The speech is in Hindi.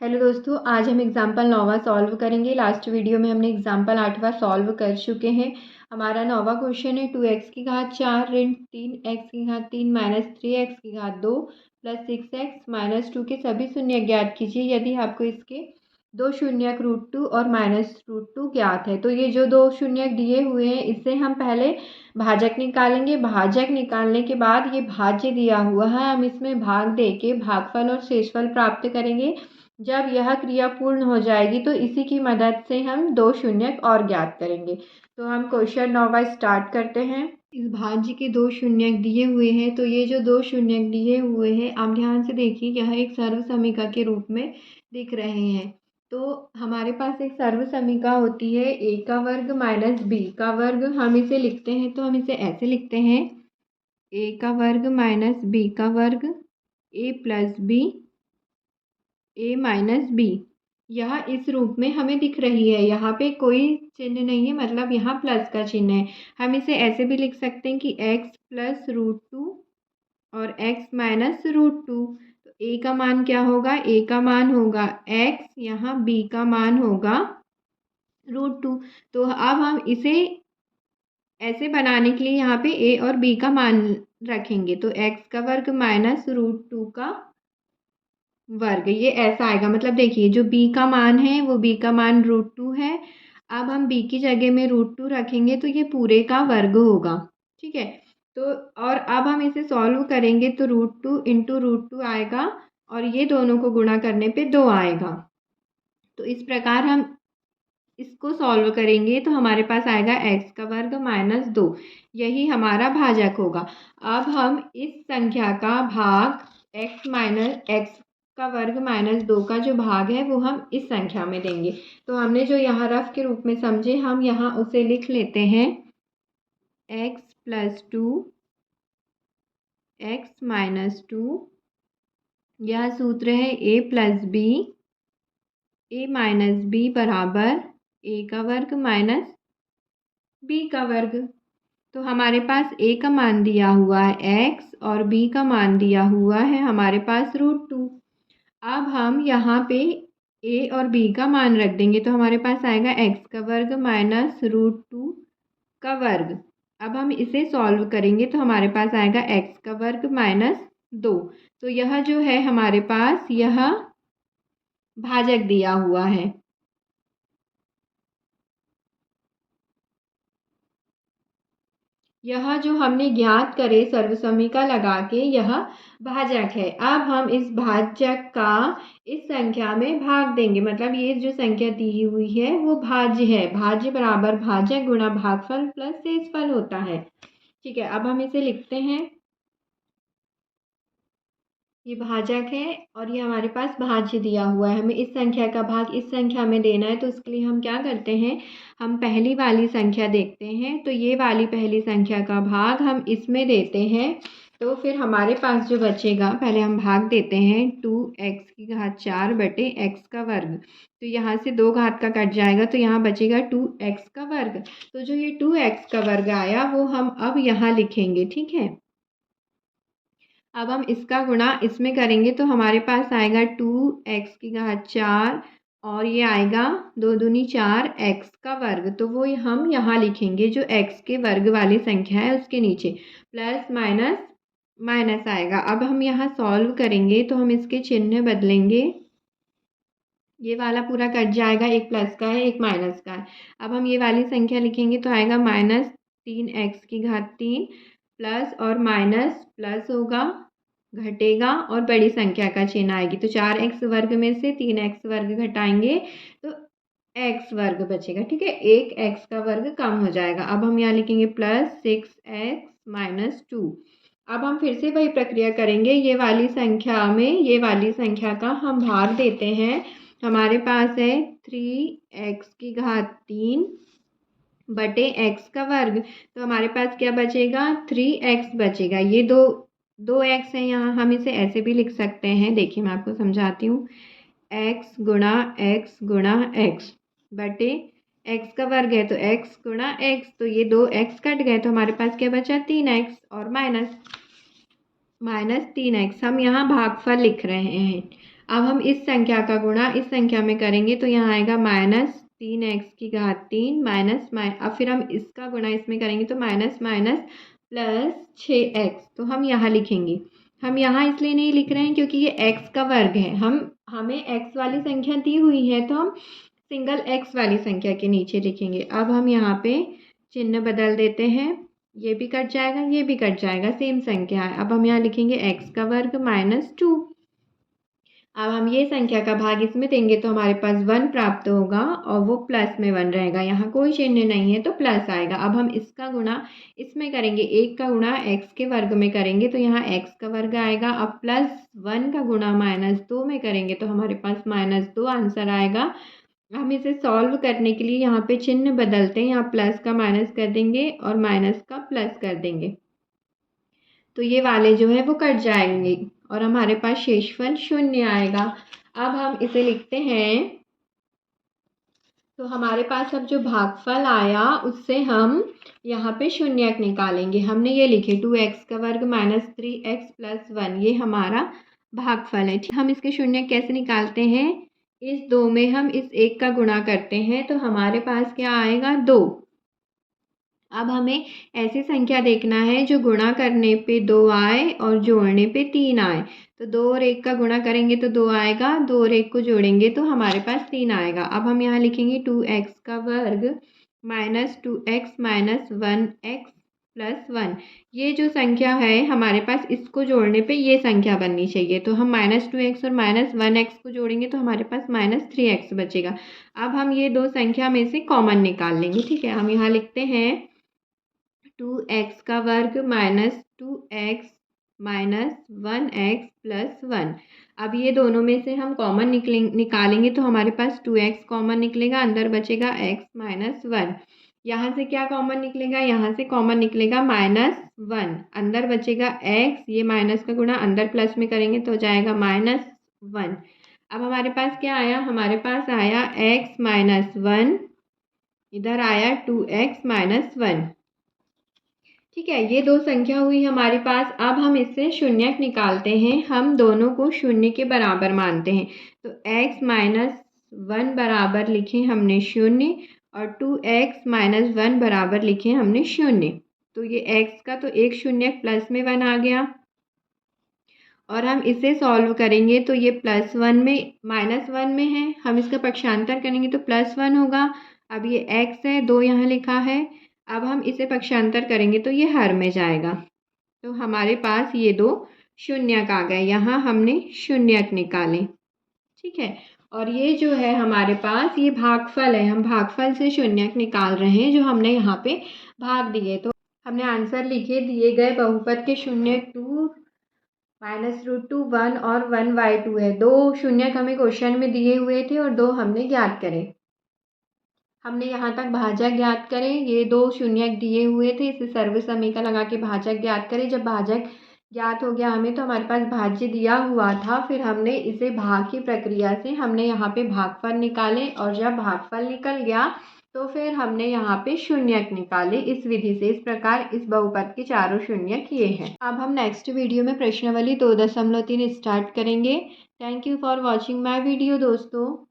हेलो दोस्तों, आज हम एग्जाम्पल 9वां सॉल्व करेंगे। लास्ट वीडियो में हमने एग्जाम्पल 8वां सॉल्व कर चुके हैं। हमारा 9वां क्वेश्चन है 2x की घात 4 ऋण 3x की घात 3 माइनस 3x की घात 2 प्लस 6x माइनस 2 के सभी शून्य ज्ञात कीजिए यदि आपको इसके दो शून्यक √2 और माइनस √2 ज्ञात है। तो ये जो दो शून्यक दिए हुए हैं इससे हम पहले भाजक निकालेंगे। भाजक निकालने के बाद ये भाज्य दिया हुआ है, हम इसमें भाग दे के भागफल और शेषफल प्राप्त करेंगे। जब यह क्रिया पूर्ण हो जाएगी तो इसी की मदद से हम दो शून्यक और ज्ञात करेंगे। तो हम क्वेश्चन 9वां स्टार्ट करते हैं। इस भाज्य के दो शून्यक दिए हुए हैं, तो ये जो दो शून्यक दिए हुए हैं आप ध्यान से देखिए, यह एक सर्वसमीका के रूप में दिख रहे हैं। तो हमारे पास एक सर्वसमीका होती है a का वर्ग माइनस b का वर्ग। हम इसे लिखते हैं तो हम इसे ऐसे लिखते हैं a का वर्ग माइनस b का वर्ग a plus b a minus B. यह इस रूप में हमें दिख रही है, यहाँ पे कोई चिन्ह नहीं है, मतलब यहाँ प्लस का चिन्ह है। हम इसे ऐसे भी लिख सकते हैं कि x प्लस √2 और x माइनस √2। तो a का मान क्या होगा? a का मान होगा x, यहाँ b का मान होगा √2। तो अब हम इसे ऐसे बनाने के लिए यहाँ पे a और b का मान रखेंगे, तो x का वर्ग माइनस √2 का वर्ग, ये ऐसा आएगा। मतलब देखिए, जो b का मान है वो b का मान √2 है। अब हम b की जगह में √2 रखेंगे तो ये पूरे का वर्ग होगा, ठीक है। तो और अब हम इसे सॉल्व करेंगे तो √2 इंटू √2 आएगा और ये दोनों को गुणा करने पे 2 आएगा। तो इस प्रकार हम इसको सॉल्व करेंगे तो हमारे पास आएगा x का वर्ग माइनस 2, यही हमारा भाजक होगा। अब हम इस संख्या का भाग x माइनस x का वर्ग माइनस 2 का जो भाग है वो हम इस संख्या में देंगे। तो हमने जो यहाँ रफ के रूप में समझे, हम यहाँ उसे लिख लेते हैं x प्लस 2 x माइनस 2। यह सूत्र है a plus b, a minus b बराबर a का वर्ग माइनस b का वर्ग। तो हमारे पास a का मान दिया हुआ है x और b का मान दिया हुआ है हमारे पास √2। अब हम यहाँ पे a और b का मान रख देंगे तो हमारे पास आएगा x का वर्ग माइनस √2 का वर्ग। अब हम इसे सॉल्व करेंगे तो हमारे पास आएगा x का वर्ग माइनस 2। तो यह जो है हमारे पास यह भाजक दिया हुआ है। यह जो हमने ज्ञात करे सर्वसमीका लगा के, यह भाजक है। अब हम इस भाजक का इस संख्या में भाग देंगे, मतलब ये जो संख्या दी हुई है वो भाज्य है। भाज्य बराबर भाजक गुणा भागफल प्लस शेषफल होता है, ठीक है। अब हम इसे लिखते हैं, ये भाजक है और ये हमारे पास भाज्य दिया हुआ है। हमें इस संख्या का भाग इस संख्या में देना है, तो उसके लिए हम क्या करते हैं, हम पहली वाली संख्या देखते हैं। तो ये वाली पहली संख्या का भाग हम इसमें देते हैं, तो फिर हमारे पास जो बचेगा, पहले हम भाग देते हैं 2x की घात 4 बटे x का वर्ग। तो यहाँ से 2 घात का कट जाएगा तो यहाँ बचेगा 2x का वर्ग। तो जो ये 2x का वर्ग आया वो हम अब यहाँ लिखेंगे, ठीक है। अब हम इसका गुणा इसमें करेंगे तो हमारे पास आएगा 2x की घात 4 और ये आएगा 2 दूनी 4 x का वर्ग। तो वो हम यहाँ लिखेंगे, जो x के वर्ग वाली संख्या है उसके नीचे प्लस माइनस माइनस आएगा। अब हम यहाँ सॉल्व करेंगे तो हम इसके चिन्ह बदलेंगे, ये वाला पूरा कट जाएगा, एक प्लस का है एक माइनस का है। अब हम ये वाली संख्या लिखेंगे तो आएगा माइनस 3x की घात 3 प्लस और माइनस प्लस होगा, घटेगा और बड़ी संख्या का चिन्ह आएगी। तो 4x वर्ग में से 3x वर्ग घटाएंगे तो x वर्ग बचेगा, ठीक है। एक x का वर्ग कम हो जाएगा। अब हम यहाँ लिखेंगे प्लस 6x माइनस 2। अब हम फिर से वही प्रक्रिया करेंगे, ये वाली संख्या में ये वाली संख्या का हम भाग देते हैं। हमारे पास है 3x की घात 3 बटे x का वर्ग। तो हमारे पास क्या बचेगा, 3x बचेगा। ये दो x है, यहाँ हम इसे ऐसे भी लिख सकते हैं। देखिए मैं आपको समझाती हूँ, x गुणा x बटे x का वर्ग है तो x गुणा x। तो ये 2x कट गए तो हमारे पास क्या बचा, 3x और माइनस 3x। हम यहाँ भागफल लिख रहे हैं। अब हम इस संख्या का गुणा इस संख्या में करेंगे तो यहाँ आएगा -3x⁻³ माइनस अब फिर हम इसका गुणा इसमें करेंगे तो माइनस माइनस प्लस 6x। तो हम यहाँ लिखेंगे, हम यहाँ इसलिए नहीं लिख रहे हैं क्योंकि ये x का वर्ग है, हमें x वाली संख्या दी हुई है तो हम सिंगल x वाली संख्या के नीचे लिखेंगे। अब हम यहाँ पे चिन्ह बदल देते हैं, ये भी कट जाएगा, ये भी कट जाएगा, सेम संख्या है। अब हम यहाँ लिखेंगे x का वर्ग -2। अब हम ये संख्या का भाग इसमें देंगे तो हमारे पास 1 प्राप्त होगा और वो प्लस में 1 रहेगा, यहाँ कोई चिन्ह नहीं है तो प्लस आएगा। अब हम इसका गुणा इसमें करेंगे, 1 का गुणा x के वर्ग में करेंगे तो यहाँ x का वर्ग आएगा। अब +1 का गुणा -2 में करेंगे तो हमारे पास -2 आंसर आएगा। हम इसे सॉल्व करने के लिए यहाँ पे चिन्ह बदलते हैं, यहाँ प्लस का माइनस कर देंगे और माइनस का प्लस कर देंगे तो ये वाले जो है वो कट जाएंगे और हमारे पास शेषफल 0 आएगा। अब हम इसे लिखते हैं, तो हमारे पास अब जो भागफल आया उससे हम यहाँ पे शून्यक निकालेंगे। हमने ये लिखे 2x का वर्ग -3x + 1, ये हमारा भागफल है। हम इसके शून्यक कैसे निकालते हैं, इस 2 में हम इस 1 का गुणा करते हैं तो हमारे पास क्या आएगा 2। अब हमें ऐसी संख्या देखना है जो गुणा करने पे 2 आए और जोड़ने पे 3 आए। तो 2 और 1 का गुणा करेंगे तो 2 आएगा, 2 और 1 को जोड़ेंगे तो हमारे पास 3 आएगा। अब हम यहाँ लिखेंगे 2x का वर्ग -2x - 1x + 1। ये जो संख्या है हमारे पास, इसको जोड़ने पे ये संख्या बननी चाहिए। तो हम -2x और -1x को जोड़ेंगे तो हमारे पास -3x बचेगा। अब हम ये दो संख्या में से कॉमन निकाल लेंगे, ठीक है। हम यहाँ लिखते हैं 2x का वर्ग -2x - 1x + 1। अब ये दोनों में से हम कॉमन निकालेंगे तो हमारे पास 2x कॉमन निकलेगा, अंदर बचेगा x - 1। यहाँ से क्या कॉमन निकलेगा, यहाँ से कॉमन निकलेगा -1, अंदर बचेगा x, ये माइनस का गुणा अंदर प्लस में करेंगे तो हो जाएगा -1। अब हमारे पास क्या आया, हमारे पास आया x - 1, इधर आया 2x - 1, ठीक है। ये दो संख्या हुई हमारे पास। अब हम इससे शून्यक निकालते हैं, हम दोनों को शून्य के बराबर मानते हैं। तो x - 1 बराबर लिखे हमने 0 और 2x - 1 बराबर लिखे हमने 0। तो ये x का तो एक शून्यक प्लस में 1 आ गया और हम इसे सॉल्व करेंगे तो ये +1 में -1 में है, हम इसका पक्षांतर करेंगे तो +1 होगा। अब ये x है, 2 यहाँ लिखा है, अब हम इसे पक्षांतर करेंगे तो ये हर में जाएगा। तो हमारे पास ये 2 शून्यक आ गए, यहाँ हमने शून्यक निकाले, ठीक है। और ये जो है हमारे पास ये भागफल है, हम भागफल से शून्यक निकाल रहे हैं जो हमने यहाँ पे भाग दिए। तो हमने आंसर लिखे, दिए गए बहुपद के शून्यक 2 -√2 1 और 1/2 है। 2 शून्यक हमें क्वेश्चन में दिए हुए थे और 2 हमने ज्ञात करे। हमने यहाँ तक भाजक ज्ञात करें, ये 2 शून्यक दिए हुए थे, इसे सर्व समीकरण लगा के भाजक ज्ञात करें। जब भाजक ज्ञात हो गया हमें तो हमारे पास भाज्य दिया हुआ था, फिर हमने इसे भाग की प्रक्रिया से हमने यहाँ पे भागफल निकाले और जब भागफल निकल गया तो फिर हमने यहाँ पे शून्यक निकाले इस विधि से। इस प्रकार इस बहुपद के चारों शून्यक ये हैं। अब हम नेक्स्ट वीडियो में प्रश्नावली 2.3 स्टार्ट करेंगे। Thank you for watching my video दोस्तों।